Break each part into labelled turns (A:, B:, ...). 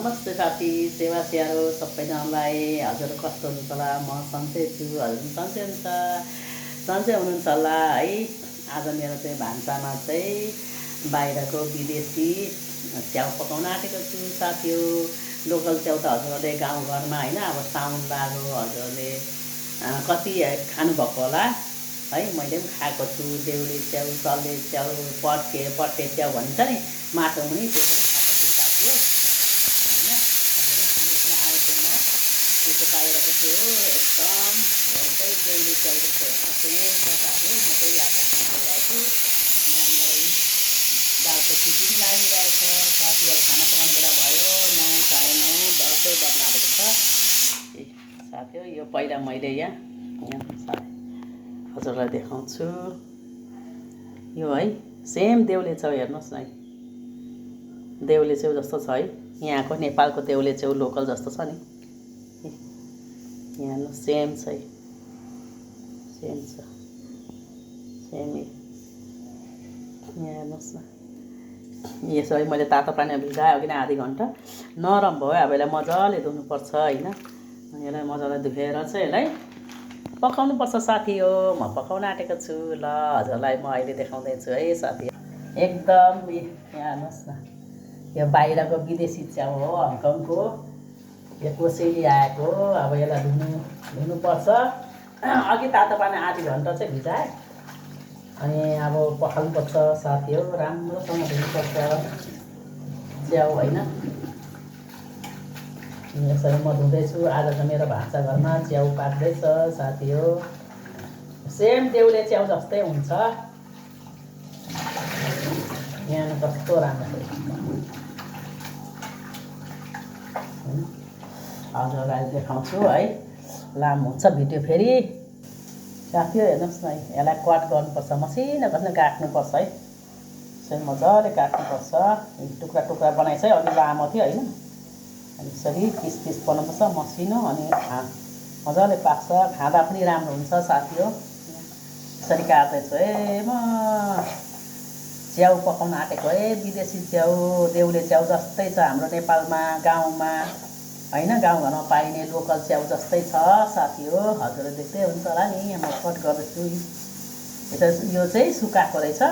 A: नमस्ते साथी सेवा स्याहारो सबैजनालाई। हजुर कस्तो हुनुहुन्छ होला? म सन्चै छु, हजुर सन्चै हुनुहुन्छ होला है। आज मेरो चाहिँ भान्सामा चाहिँ बाहिरको विदेशी च्याउ पकाउन आँटेको छु साथी हो। लोकल च्याउ त हजुरहरूले गाउँघरमा होइन, अब साउन लाग्यो हजुरहरूले कति खानुभएको होला है। मैले पनि खाएको छु देउले च्याउ, चल्ले च्याउ, पट्टे च्याउ भन्छ नि माटो मुनि, त्यो पनि खाएको छु साथी हो। त्यो चाहिँ बाहिरको त्यो एकदम हेर्दै देउली च्याउ जस्तो होइन, सेम प्रकारको म चाहिँ यात्रा भइरहेको छु। नानीहरू दालको खिची पनि लागिरहेको छ साथीहरू। खाना पकाउने बेला भयो, 9 साढे 9 10 बज्न आँटेको छ साथी हो। यो पहिला मैले यहाँ हजुरलाई देखाउँछु। यो है सेम देउले च्याउ, हेर्नुहोस् न है, देउले च्याउ जस्तो छ है। यहाँको नेपालको देउले च्याउ लोकल जस्तो छ नि, यहाँ सेम छ है, सेम छ, सेम यहाँ हेर्नुहोस् न। यसो है मैले तातो पानीमा भिजायो कि आधी घन्टा नरम भयो। अब यसलाई मजाले धुनुपर्छ होइन। यसलाई मजाले धुएर चाहिँ यसलाई पकाउनुपर्छ साथी हो। म पकाउन आँटेको छु ल, हजुरलाई म अहिले देखाउँदैछु है साथी। एकदम यहाँ हेर्नुहोस् न, यो बाहिरको विदेशी च्याउ हो, हङकङको। यो कोसेली आएको। अब यसलाई धुनुपर्छ। अघि तातो पानी आधी घन्टा चाहिँ भिजाएँ, अनि अब पखाल्नुपर्छ साथी हो। राम्रोसँग धुनुपर्छ च्याउ होइन। यसरी म धुँदैछु। आज त मेरो भान्साघरमा च्याउ पाक्दैछ साथी हो। सेम देउले च्याउ जस्तै हुन्छ। यहाँ कस्तो राम्रो हजुरलाई देखाउँछु है। लामो हुन्छ भिडियो फेरि साथी हो। हेर्नुहोस् न है, यसलाई कट गर्नुपर्छ, मसिनो कसरी काट्नुपर्छ है। यसरी मजाले काट्नुपर्छ। टुक्रा टुक्रा बनाइछ है, अलिक लामो थियो होइन। अनि यसरी पिस पिस बनाउनुपर्छ मसिनो, अनि मजाले पाक्छ। खाँदा पनि राम्रो हुन्छ साथी हो। यसरी काट्दैछु है म। च्याउ पकाउन आँटेको है, विदेशी च्याउ, देउले च्याउ जस्तै छ हाम्रो नेपालमा गाउँमा होइन, गाउँघरमा पाइने लोकल च्याउ जस्तै छ साथी हो। हजुरले देख्दै हुन्छ होला नि, म कट गर्दैछु। यो चाहिँ सुकाएको रहेछ,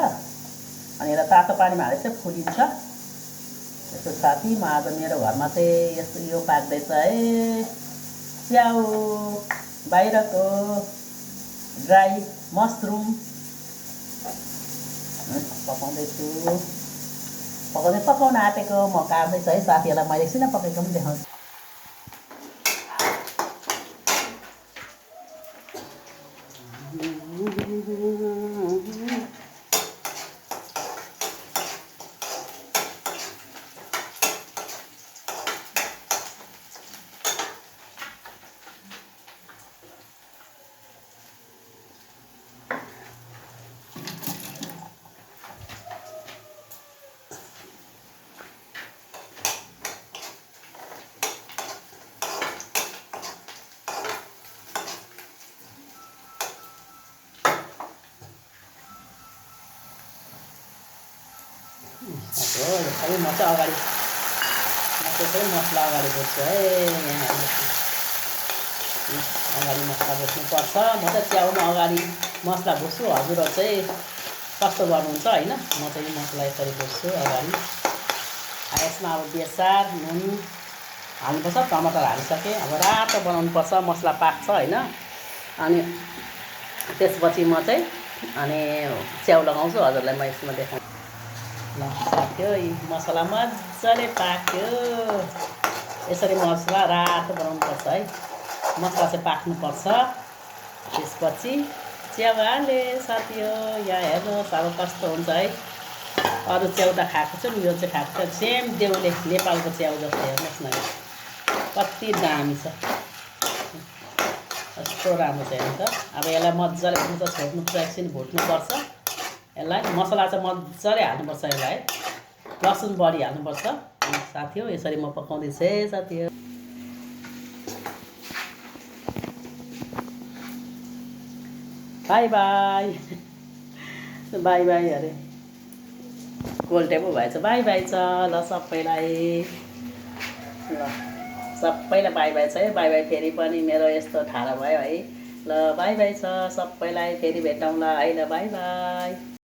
A: अनि यसलाई तातो पानीमा हालेर चाहिँ फुलिन्छ यस्तो साथी। म आज मेरो घरमा चाहिँ यस्तो यो पाक्दैछ है, च्याउ, बाहिरको ड्राई मसरुम पकाउँदैछु। पकाउन आँटेको म काट्दैछु है साथीहरूलाई। मैले एकछिन पकाएको पनि देखाउँछु। सबै म चाहिँ अगाडि सबै मसला अगाडि बोक्छु है। यहाँ हेर्नुहोस्, अगाडि मसला बोक्नुपर्छ। म चाहिँ च्याउमा अगाडि मसला बोक्छु। हजुरहरू चाहिँ कस्तो गर्नुहुन्छ होइन। म चाहिँ यो मसला यसरी बोक्छु अगाडि। यसमा अब बेसार नुन हाल्नुपर्छ। टमाटर हालिसकेँ। अब रातो बनाउनुपर्छ, मसला पाक्छ होइन। अनि त्यसपछि म चाहिँ च्याउ लगाउँछु। हजुरलाई म यसमा देखाउँछु ल साथी हो। मसला मजाले पाक्यो। यसरी मसला रातो बनाउनुपर्छ है। मसला चाहिँ पाक्नुपर्छ। त्यसपछि च्याउ हाले साथी हो। यहाँ हेर्नुहोस् अब कस्तो हुन्छ है। अरू च्याउ त खाएको छु नि, यो चाहिँ खाएको छ सेम देउले नेपालको च्याउ जस्तो। हेर्नुहोस् न कति दामी छ, कस्तो राम्रो छ हेर्नु त। अब यसलाई मजाले छोड्नुपर्छ, एकछिन भुट्नुपर्छ यसलाई। मसला चाहिँ मजाले हाल्नुपर्छ यसलाई, लसुन बढी हाल्नुपर्छ साथी हो। यसरी म पकाउँदैछु है साथी हो। बाई बाई बाई बाई अरे कोल्टे पो भएछ, बाई बाई छ ल सबैलाई। ल सबैलाई बाई बाई छ है। बाई बाई फेरि पनि मेरो यस्तो ठाडो भयो है। ल बाई बाई छ सबैलाई, फेरि भेटौँला है। ल बाई बाई।